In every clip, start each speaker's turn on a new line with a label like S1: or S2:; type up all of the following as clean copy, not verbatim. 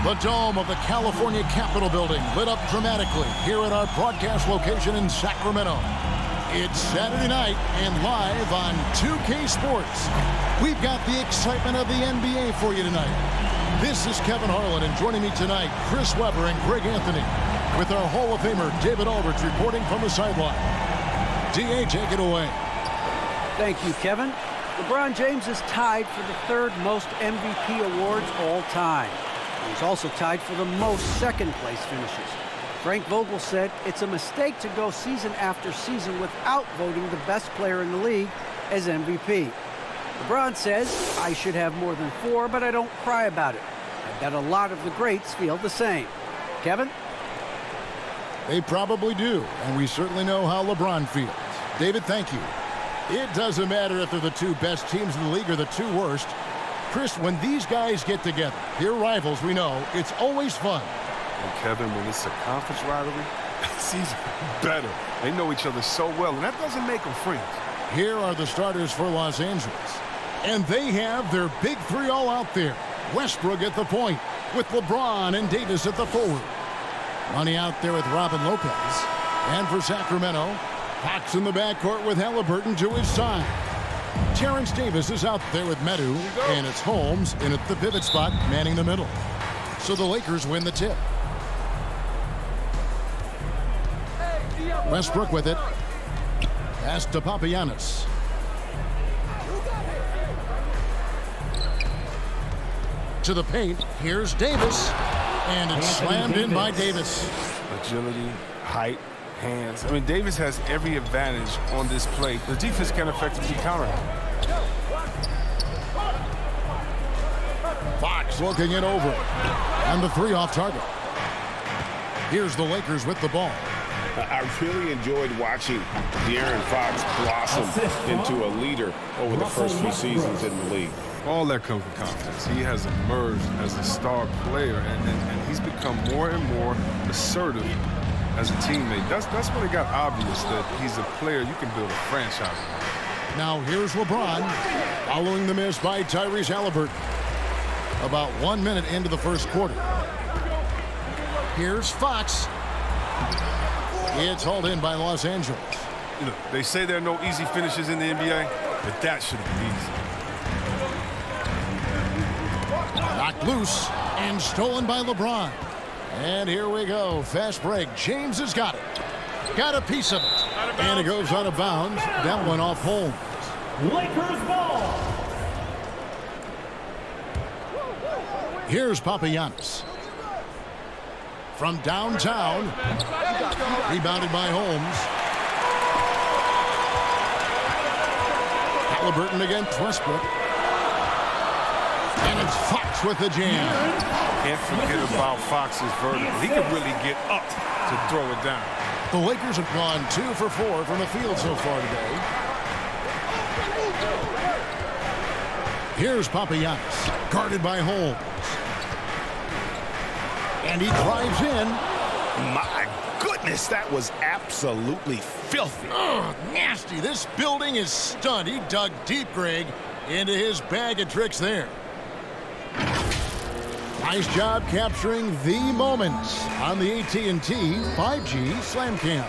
S1: The dome of the California Capitol building lit up dramatically here at our broadcast location in Sacramento. It's Saturday night and live on 2K Sports. We've got the excitement of the NBA for you tonight. This is Kevin Harlan, and joining me tonight, Chris Webber and Greg Anthony, with our Hall of Famer David Aldridge reporting from the sideline. DA, take it away.
S2: Thank you, Kevin. LeBron James is tied for the third most MVP awards all time. He's also tied for the most second-place finishes. Frank Vogel said it's a mistake to go season after season without voting the best player in the league as MVP. LeBron says, I should have more than 4, but I don't cry about it. I bet a lot of the greats feel the same. Kevin?
S1: They probably do, and we certainly know how LeBron feels. David, thank you. It doesn't matter if they're the two best teams in the league or the two worst. Chris, when these guys get together, they're rivals, we know, it's always fun.
S3: And Kevin, when it's a conference rivalry, it's even better. They know each other so well, and that doesn't make them friends.
S1: Here are the starters for Los Angeles. And they have their big three all out there. Westbrook at the point, with LeBron and Davis at the forward. Money out there with Robin Lopez. And for Sacramento, Fox in the backcourt with Halliburton to his side. Terrence Davis is out there with Medu, and it's Holmes in at the pivot spot, manning the middle. So the Lakers win the tip. Westbrook with it. Pass to Papagiannis. To the paint, here's Davis. And it's slammed in by Davis.
S3: Agility, height, hands. I mean, Davis has every advantage on this play. The defense can effectively counter him.
S1: Fox looking it over. And the three off target. Here's the Lakers with the ball.
S4: I really enjoyed watching De'Aaron Fox blossom into a leader over the first few seasons in the league.
S3: All that comes with confidence. He has emerged as a star player, and he's become more and more assertive as a teammate. That's when it got obvious that he's a player you can build a franchise around.
S1: Now here's LeBron, following the miss by Tyrese Halliburton. About 1 minute into the first quarter. Here's Fox. It's hauled in by Los Angeles.
S3: You know, they say there are no easy finishes in the NBA, but that should have been easy.
S1: Knocked loose and stolen by LeBron. And here we go. Fast break. James has got it. Got a piece of it. And it goes out of bounds. That one off Holmes.
S5: Lakers ball.
S1: Here's Papagiannis. From downtown. Rebounded by Holmes. Halliburton against Westbrook. And it's Fox with the jam.
S3: Can't forget about Fox's vertical. He can really get up to throw it down.
S1: The Lakers have gone 2 for 4 from the field so far today. Here's Papagiannis, guarded by Holmes. And he drives in.
S4: My goodness, that was absolutely filthy.
S1: Oh, nasty. This building is stunned. He dug deep, Greg, into his bag of tricks there. Nice job capturing the moments on the AT&T 5G Slam Cam.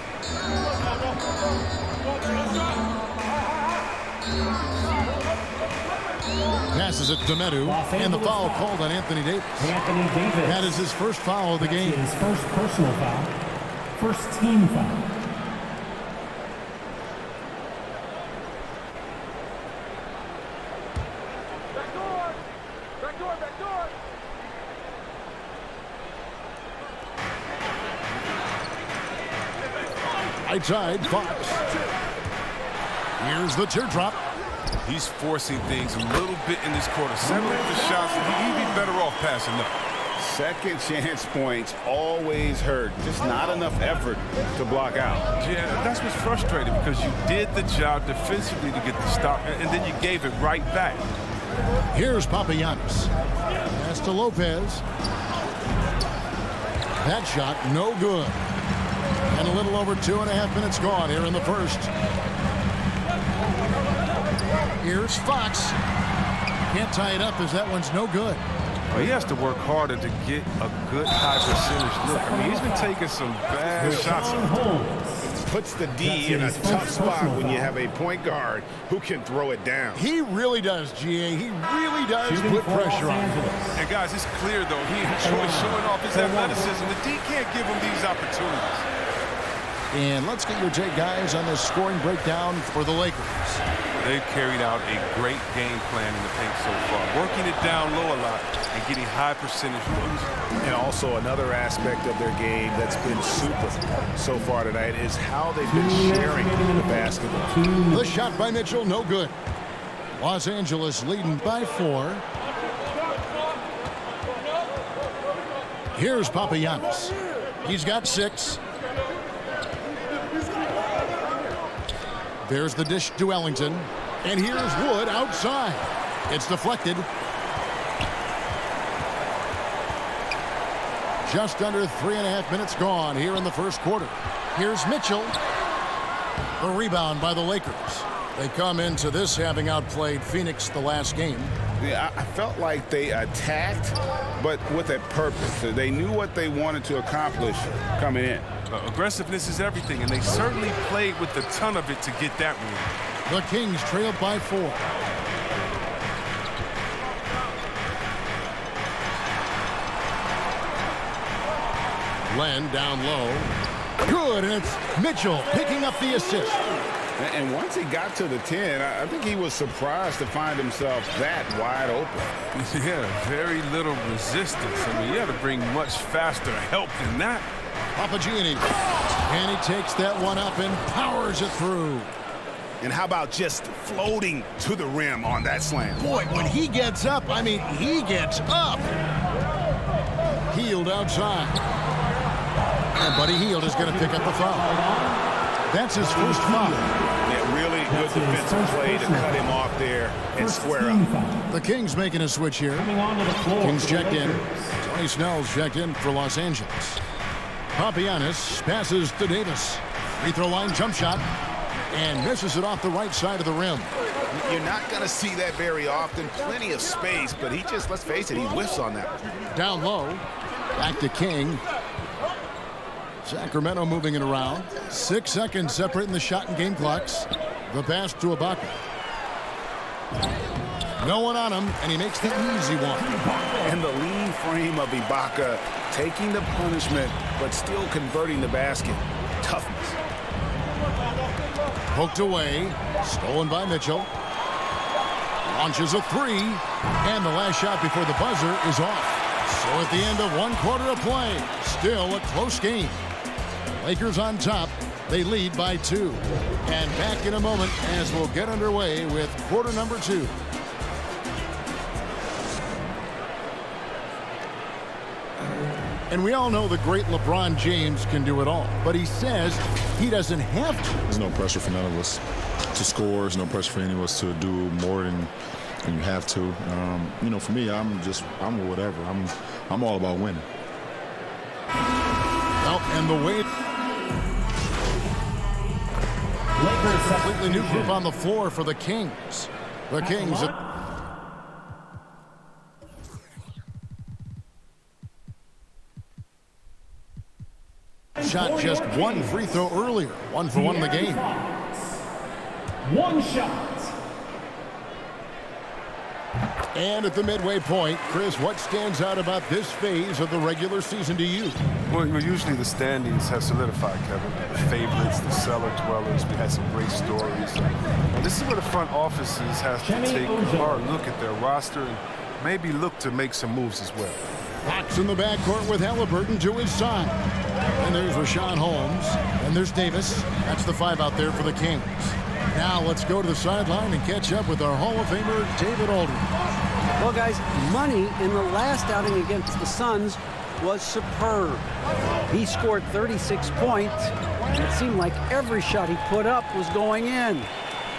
S1: Passes it to Medu, and the foul called on Anthony Davis. That is his first foul of the game.
S5: His first personal foul. First team foul.
S1: Right side, Fox. Here's the teardrop.
S3: He's forcing things a little bit in this quarter. Settling the shots, he'd be better off passing up.
S4: Second chance points always hurt. Just not enough effort to block out.
S3: Yeah, that's what's frustrating, because you did the job defensively to get the stop, and then you gave it right back.
S1: Here's Papagiannis. Pass to Lopez. That shot, no good. And a little over 2.5 minutes gone here in the first. Here's Fox. Can't tie it up as that one's no good.
S3: He has to work harder to get a good high percentage look. I mean, he's been taking some bad shots.
S4: Puts the D in a tough spot when you have a point guard who can throw it down.
S1: He really does, GA. He really does put pressure on him.
S3: And guys, it's clear though, he enjoys showing off his athleticism. The D can't give him these opportunities.
S1: And let's get your take, guys, on this scoring breakdown for the Lakers.
S3: They've carried out a great game plan in the paint so far, working it down low a lot and getting high percentage looks.
S4: And also another aspect of their game that's been super so far tonight is how they've been sharing the basketball.
S1: The shot by Mitchell, no good. Los Angeles leading by 4. Here's Papagiannis. He's got 6. There's the dish to Ellington. And here's Wood outside. It's deflected. Just under 3.5 minutes gone here in the first quarter. Here's Mitchell. A rebound by the Lakers. They come into this having outplayed Phoenix the last game.
S4: Yeah, I felt like they attacked, but with a purpose. They knew what they wanted to accomplish coming in.
S3: Aggressiveness is everything, and they certainly played with a ton of it to get that win.
S1: The Kings trailed by 4. Len down low. Good, and it's Mitchell picking up the assist.
S4: And once he got to the 10, I think he was surprised to find himself that wide open.
S3: Yeah, very little resistance. I mean, you had to bring much faster help than that.
S1: Papagiannis, and he takes that one up and powers it through.
S4: And how about just floating to the rim on that slam?
S1: Boy, when he gets up, I mean, he gets up. Hield outside. And Buddy Hield is going to pick up the foul. That's his first foul.
S4: Yeah, really good defensive play to cut him off there and square up.
S1: The Kings making a switch here. Kings checked in. Tony Snell's checked in for Los Angeles. Papagiannis passes to Davis. Free throw line jump shot. And misses it off the right side of the rim.
S4: You're not going to see that very often. Plenty of space, but he just, let's face it, he whiffs on that one.
S1: Down low. Back to King. Sacramento moving it around. 6 seconds separating the shot and game clocks. The pass to Ibaka. No one on him, and he makes the easy one.
S4: And the lean frame of Ibaka, taking the punishment, but still converting the basket. Toughness.
S1: Poked away. Stolen by Mitchell. Launches a 3. And the last shot before the buzzer is off. So at the end of 1 quarter of play, still a close game. Lakers on top. They lead by 2. And back in a moment as we'll get underway with quarter number 2. And we all know the great LeBron James can do it all. But he says he doesn't have to.
S6: There's no pressure for none of us to score. There's no pressure for any of us to do more than you have to. You know, for me, I'm whatever. I'm all about winning.
S1: Well, and the way completely new group on the floor for the Kings. The Kings. Shot just 1 free throw earlier. 1 for 1 in the game.
S5: 1 shot.
S1: And at the midway point, Chris, what stands out about this phase of the regular season to you?
S3: Well, usually the standings have solidified, Kevin. The favorites, the cellar dwellers. We had some great stories. This is where the front offices has to take a hard look at their roster and maybe look to make some moves as well.
S1: Fox in the backcourt with Halliburton to his side. And there's Rashawn Holmes. And there's Davis. That's the 5 out there for the Kings. Now let's go to the sideline and catch up with our Hall of Famer, David Aldridge.
S2: Well, guys, Money in the last outing against the Suns was superb. He scored 36 points, and it seemed like every shot he put up was going in.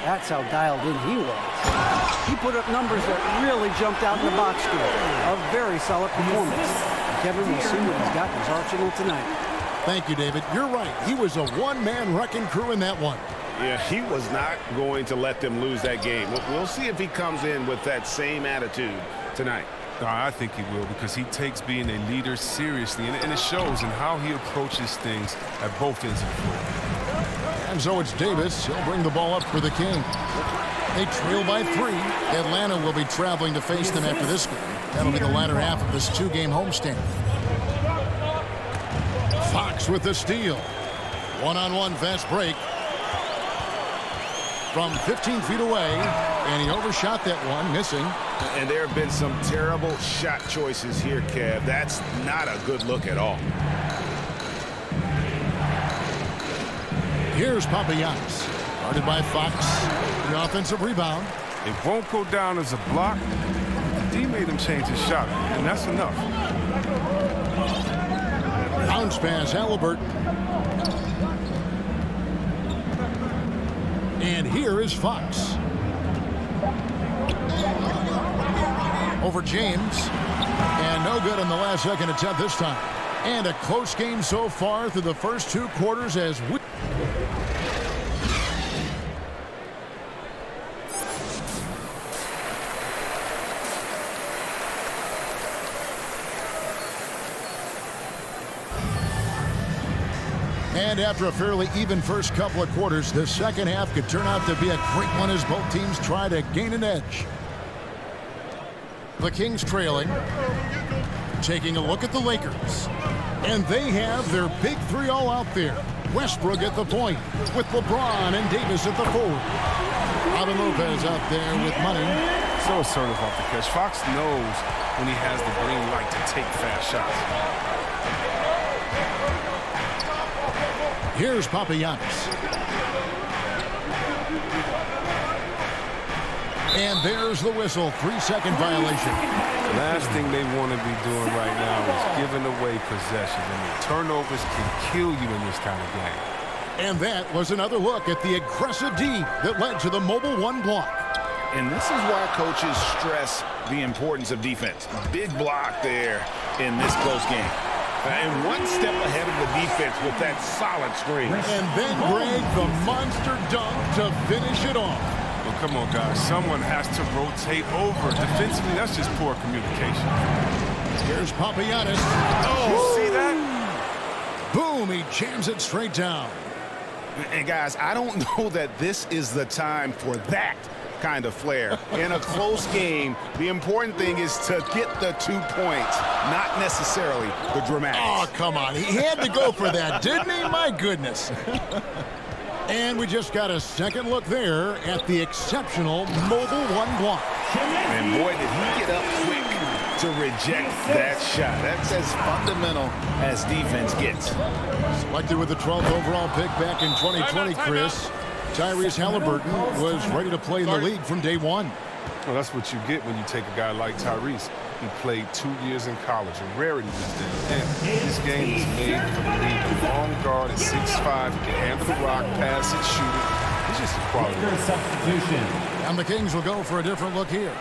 S2: That's how dialed in he was. He put up numbers that really jumped out in the box score. A very solid performance. Kevin, we'll see what he's got in his arsenal tonight.
S1: Thank you, David. You're right. He was a one-man wrecking crew in that one.
S4: Yeah, he was not going to let them lose that game. We'll see if he comes in with that same attitude tonight.
S3: I think he will, because he takes being a leader seriously, and it shows in how he approaches things at both ends of the floor.
S1: And so it's Davis. He'll bring the ball up for the Kings. They trail by 3. Atlanta will be traveling to face them after this game. That'll be the latter half of this 2-game homestand. Fox with the steal. One-on-one fast break. From 15 feet away, and he overshot that one, missing.
S4: And there have been some terrible shot choices here, Kev. That's not a good look at all.
S1: Here's Papagiannis. Guarded by Fox. The offensive rebound.
S3: It won't go down as a block. D made him change his shot, and that's enough.
S1: Bounce pass, Halliburton. And here is Fox. Over James. And no good on the last second attempt this time. And a close game so far through the first 2 quarters as we... And after a fairly even first couple of quarters, the second half could turn out to be a great one as both teams try to gain an edge. The Kings trailing. Taking a look at the Lakers. And they have their big 3 all out there. Westbrook at the point with LeBron and Davis at the forward. Robin Lopez out there with money.
S3: So assertive off the catch. Fox knows when he has the green light to take fast shots.
S1: Here's Papagiannis. And there's the whistle. 3-second violation.
S3: Last thing they want to be doing right now is giving away possession. And the turnovers can kill you in this kind of game.
S1: And that was another look at the aggressive D that led to the mobile 1 block.
S4: And this is why coaches stress the importance of defense. Big block there in this close game. And one step ahead of the defense with that solid screen.
S1: And then Greg, the monster dunk to finish it off.
S3: Well, come on, guys. Someone has to rotate over. Defensively, that's just poor communication.
S1: Here's Papagiannis.
S3: Oh, see that?
S1: Boom, he jams it straight down.
S4: And, guys, I don't know that this is the time for that kind of flair. In a close game, the important thing is to get the 2 points, not necessarily the dramatics.
S1: Oh, come on. He had to go for that, didn't he? My goodness. And we just got a second look there at the exceptional mobile 1 block.
S4: And boy, did he get up quick to reject that shot. That's as fundamental as defense gets.
S1: Selected with the 12th overall pick back in 2020, Chris. Tyrese Halliburton was ready to play in the league from day 1.
S3: Well, that's what you get when you take a guy like Tyrese. He played 2 years in college, a rarity these days. And this game is made for the league. A long guard at 6'5", can handle the rock, pass it, shoot it. He's just a quality.
S5: Substitution.
S1: And the Kings will go for a different look here.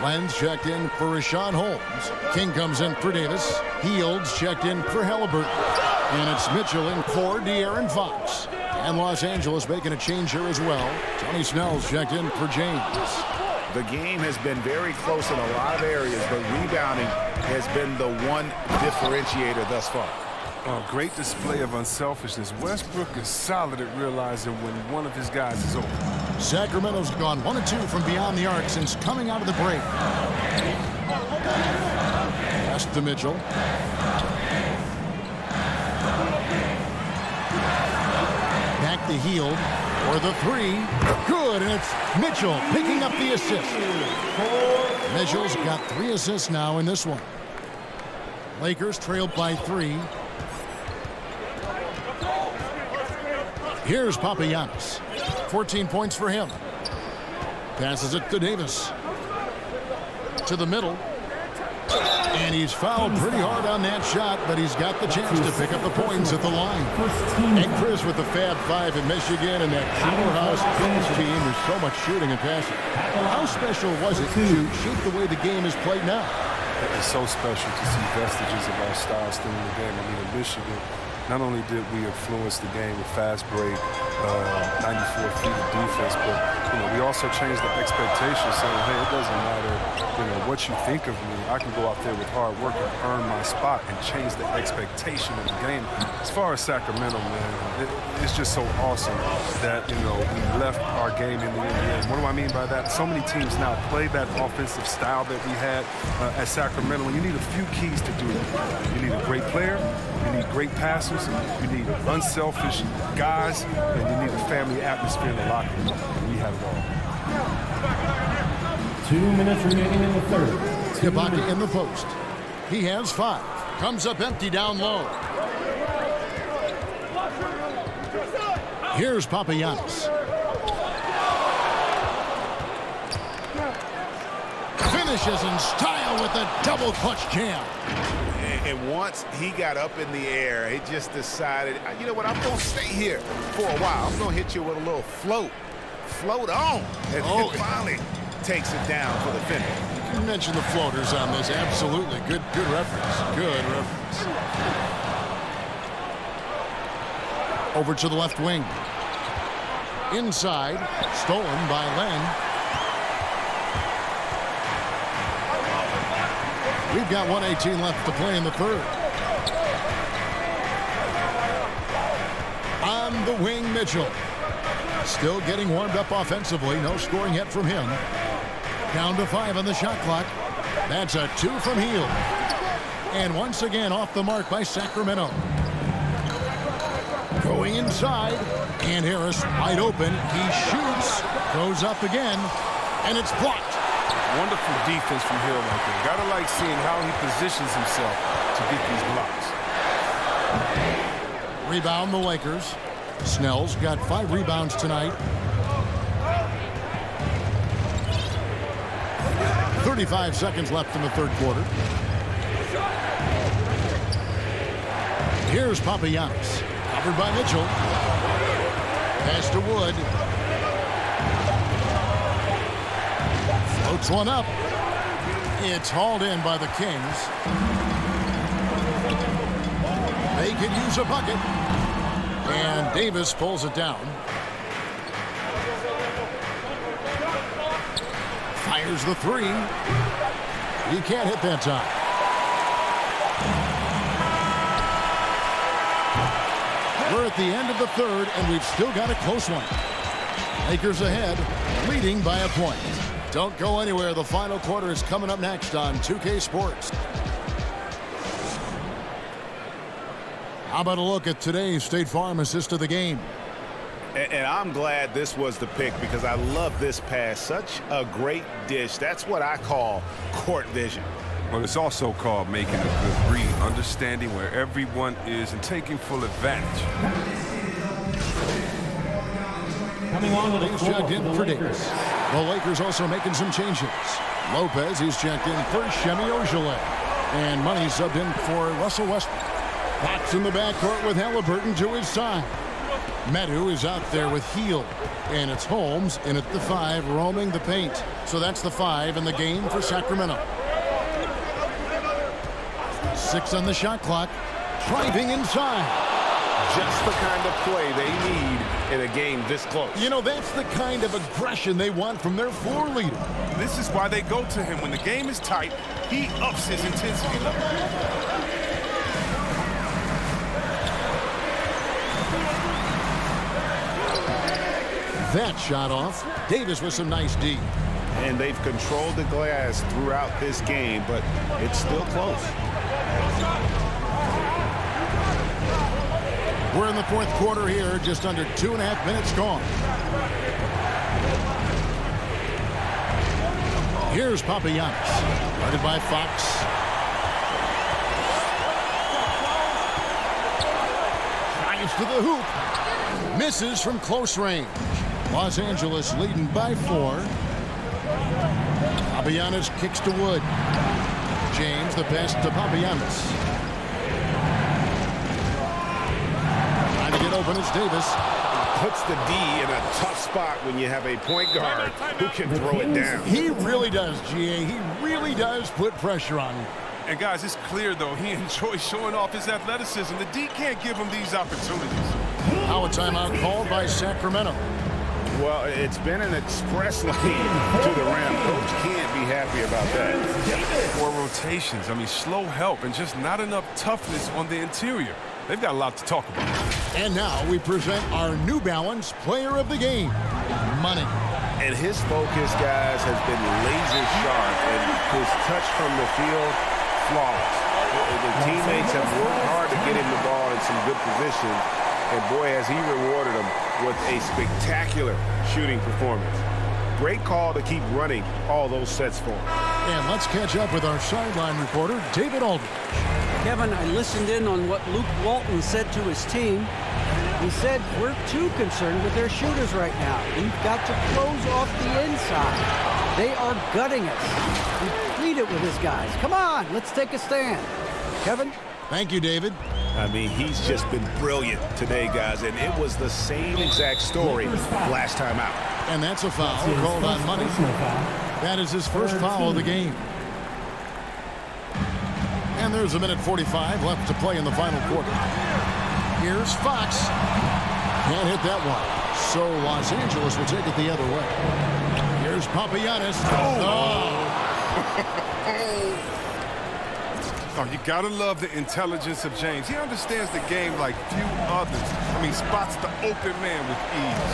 S1: Lenz checked in for Rashawn Holmes. King comes in for Davis. Fields checked in for Halliburton. And it's Mitchell in for De'Aaron Fox. And Los Angeles making a change here as well. Tony Snell's checked in for James.
S4: The game has been very close in a lot of areas, but rebounding has been the one differentiator thus far.
S3: Oh, great display of unselfishness. Westbrook is solid at realizing when one of his guys is open.
S1: Sacramento's gone 1 of 2 from beyond the arc since coming out of the break. Pass to Mitchell. Back to Hield for the 3. Good, and it's Mitchell picking up the assist. Mitchell's got 3 assists now in this one. Lakers trailed by 3. Here's Papagiannis. 14 points for him. Passes it to Davis. To the middle. And he's fouled pretty hard on that shot, but he's got the chance to pick up the points at the line. And Chris with the Fab 5 in Michigan and that powerhouse Kings team. There's so much shooting and passing. How special was it to shape the way the game is played now?
S3: It's so special to see vestiges of our style still in the game. I mean, in Michigan, not only did we influence the game with fast break, 94 feet of defense, but we also changed the expectation, saying, hey, it doesn't matter, what you think of me. I can go out there with hard work and earn my spot and change the expectation of the game. As far as Sacramento, man, it's just so awesome that, we left our game in the NBA. What do I mean by that? So many teams now play that offensive style that we had at Sacramento, and you need a few keys to do it. You need a great player, you need great passers, you need unselfish guys, and you need a family atmosphere in the locker room. We have it all.
S5: 2 minutes remaining in the third.
S1: Ibaka in the post. He has 5. Comes up empty down low. Here's Papagiannis. Finishes in style with a double clutch jam.
S4: And once he got up in the air, he just decided, you know what, I'm going to stay here for a while. I'm going to hit you with a little float. Float on. And he finally takes it down for the finish.
S1: You mentioned the floaters on this. Absolutely. Good reference. Good reference. Over to the left wing. Inside. Stolen by Len. We've got 1:18 left to play in the third. On the wing, Mitchell. Still getting warmed up offensively. No scoring yet from him. Down to 5 on the shot clock. That's a 2 from Hield. And once again off the mark by Sacramento. Going inside. And Harris wide open. He shoots. Goes up again. And it's blocked.
S3: Wonderful defense from Hill right there. Gotta like seeing how he positions himself to get these blocks.
S1: Rebound the Lakers. Snell's got 5 rebounds tonight. 35 seconds left in the third quarter. Here's Papagiannis. Covered by Mitchell. Pass to Wood. Floats one up. It's hauled in by the Kings. They could use a bucket. And Davis pulls it down. Fires the 3. He can't hit that time. We're at the end of the third, and we've still got a close one. Lakers ahead, leading by a point. Don't go anywhere. The final quarter is coming up next on 2K Sports. How about a look at today's State Farm assist of the game?
S4: And I'm glad this was the pick because I love this pass. Such a great dish. That's what I call court vision.
S3: Well, it's also called making a good read, understanding where everyone is and taking full advantage.
S5: Coming on with
S1: He's checked in for Davis. The Lakers also making some changes. Lopez is checked in for Shemi Ojeleye. And Money subbed in for Russell Westbrook. Fox in the backcourt with Halliburton to his side. Medu is out there with Hield. And it's Holmes in at the 5, roaming the paint. So that's the 5 in the game for Sacramento. 6 on the shot clock. Driving inside.
S4: Just the kind of play they need in a game this close.
S1: You know, that's the kind of aggression they want from their floor leader.
S3: This is why they go to him. When the game is tight, he ups his intensity level.
S1: That shot off. Davis with some nice D.
S4: And they've controlled the glass throughout this game, but it's still close.
S1: We're in the fourth quarter here, just under 2.5 minutes gone. Here's Papagiannis, guarded by Fox. Drives to the hoop. Misses from close range. Los Angeles leading by 4. Papagiannis kicks to Wood. James, the pass to Papagiannis. Trying to get open is Davis.
S4: Puts the D in a tough spot when you have a point guard who can throw it down.
S1: He really does, GA. He really does put pressure on him.
S3: And guys, it's clear, though, he enjoys showing off his athleticism. The D can't give him these opportunities.
S1: Now a timeout called by Sacramento.
S4: Well, it's been an express lane to the rim. Coach can't be happy about that.
S3: 4 rotations. I mean, slow help and just not enough toughness on the interior. They've got a lot to talk about.
S1: And now we present our New Balance Player of the Game, Money.
S4: And his focus, guys, has been laser sharp, and his touch from the field, flawless. The teammates have worked hard to get him the ball in some good position, and boy, has he rewarded them with a spectacular shooting performance. Great call to keep running all those sets for him.
S1: And let's catch up with our sideline reporter, David Aldridge.
S2: Kevin, I listened in on what Luke Walton said to his team. He said, we're too concerned with their shooters right now. We've got to close off the inside. They are gutting us. He pleaded with his guys. Come on, let's take a stand. Kevin?
S1: Thank you, David.
S4: I mean, he's just been brilliant today, guys, and it was the same exact story last time out.
S1: And that's a foul called on Money. That is his first foul of the game. And there's a minute 45 left to play in the final quarter. Here's Fox. Can't hit that one. So Los Angeles will take it the other way. Here's Papagiannis.
S3: Oh, you gotta love the intelligence of James. He understands the game like few others. I mean, spots the open man with ease.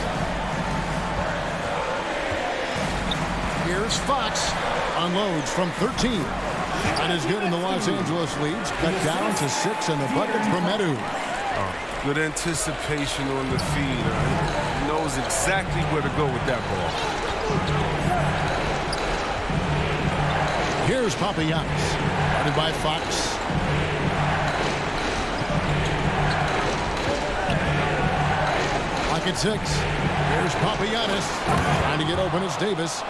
S1: Here's Fox. Unloads from 13. That is good, and the Los Angeles leads cut down to 6, and the bucket from Medu.
S3: Good anticipation on the feed. He knows exactly where to go with that ball.
S1: Here's Papagiannis. Guarded by Fox. Pocket 6. Here's Papagiannis. Trying to get open as Davis.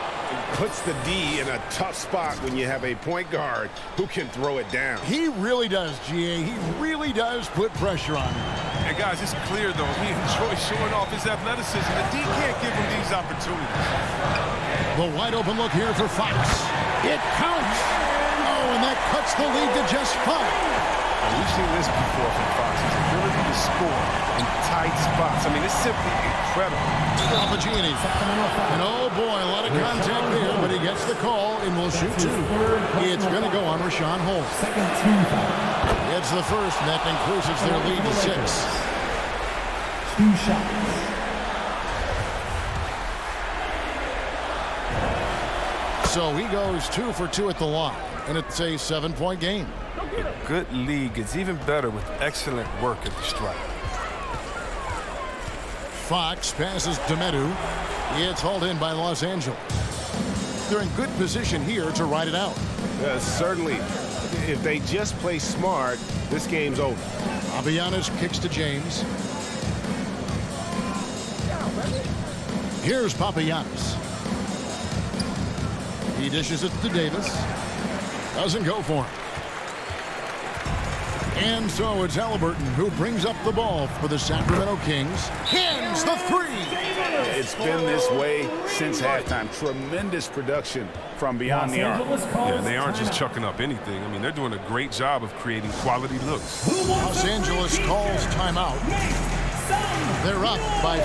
S4: Puts the D in a tough spot when you have a point guard who can throw it down.
S1: He really does, GA. He really does put pressure on him.
S3: And guys, it's clear, though, he enjoys showing off his athleticism. The D can't give him these opportunities.
S1: The wide open look here for Fox. It counts. Oh, and that cuts the lead to just 5.
S3: We've seen this before from Fox. His ability to score in tight spots. I mean, it's simply incredible.
S1: Papagiannis. And oh boy, a lot of contact there, but he gets the call and will shoot 2. It's going to go on Rashawn Holmes.
S5: Second team foul.
S1: It's the first, and that increases their lead to 6.
S5: 2 shots.
S1: So he goes 2 for 2 at the line, and it's a 7-point game.
S3: A good league is even better with excellent work at the stripe.
S1: Fox passes to Medu. It's hauled in by Los Angeles. They're in good position here to ride it out.
S4: Certainly, if they just play smart, this game's over.
S1: Papagiannis kicks to James. Here's Papagiannis. He dishes it to Davis. Doesn't go for him. And so it's Halliburton who brings up the ball for the Sacramento Kings. Hits the 3.
S4: It's been this way since halftime. Tremendous production from beyond the arc.
S3: Yeah, and they aren't just chucking up anything. I mean, they're doing a great job of creating quality looks.
S1: Los Angeles calls timeout. They're up by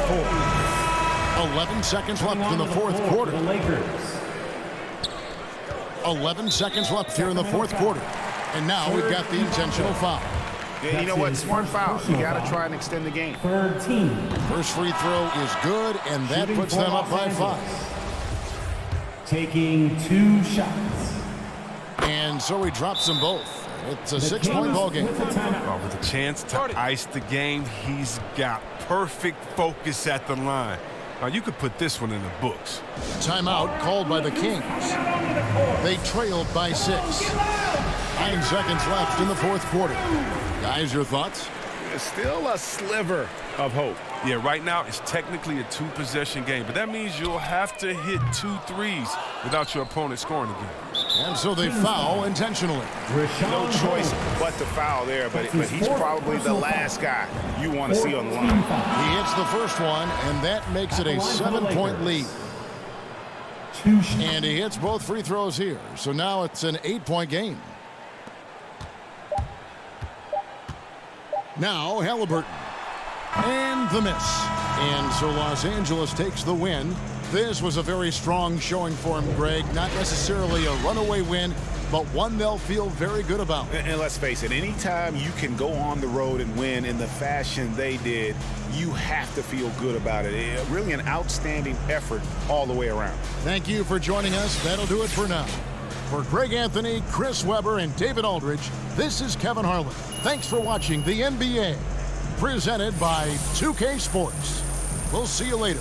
S1: 4. 11 seconds left in the fourth quarter. 11 seconds left here in the fourth quarter. And now we've got the intentional foul.
S4: Yeah, you know what? Smart foul. You got to try and extend the game.
S5: Third team.
S1: First free throw is good, and that puts them up by 5.
S5: Taking 2 shots.
S1: And so he drops them both. It's a 6-point ball game.
S3: With a chance to ice the game, he's got perfect focus at the line. Now, you could put this one in the books.
S1: Timeout called by the Kings. They trailed by 6. 9 seconds left in the fourth quarter. Guys, your thoughts?
S4: Still a sliver of hope.
S3: Yeah, right now it's technically a 2-possession game, but that means you'll have to hit 2 threes without your opponent scoring again.
S1: And so they foul intentionally.
S4: No choice but to foul there, but he's probably the last guy you want to see on the line.
S1: He hits the first one, and that makes it a 7-point lead. And he hits both free throws here. So now it's an 8-point game. Now Halliburton. And the miss. And so Los Angeles takes the win. This was a very strong showing for him, Greg. Not necessarily a runaway win, but one they'll feel very good about.
S4: And let's face it, anytime you can go on the road and win in the fashion they did, you have to feel good about it. Really an outstanding effort all the way around.
S1: Thank you for joining us. That'll do it for now. For Greg Anthony, Chris Webber, and David Aldridge, this is Kevin Harlan. Thanks for watching the NBA, presented by 2K Sports. We'll see you later.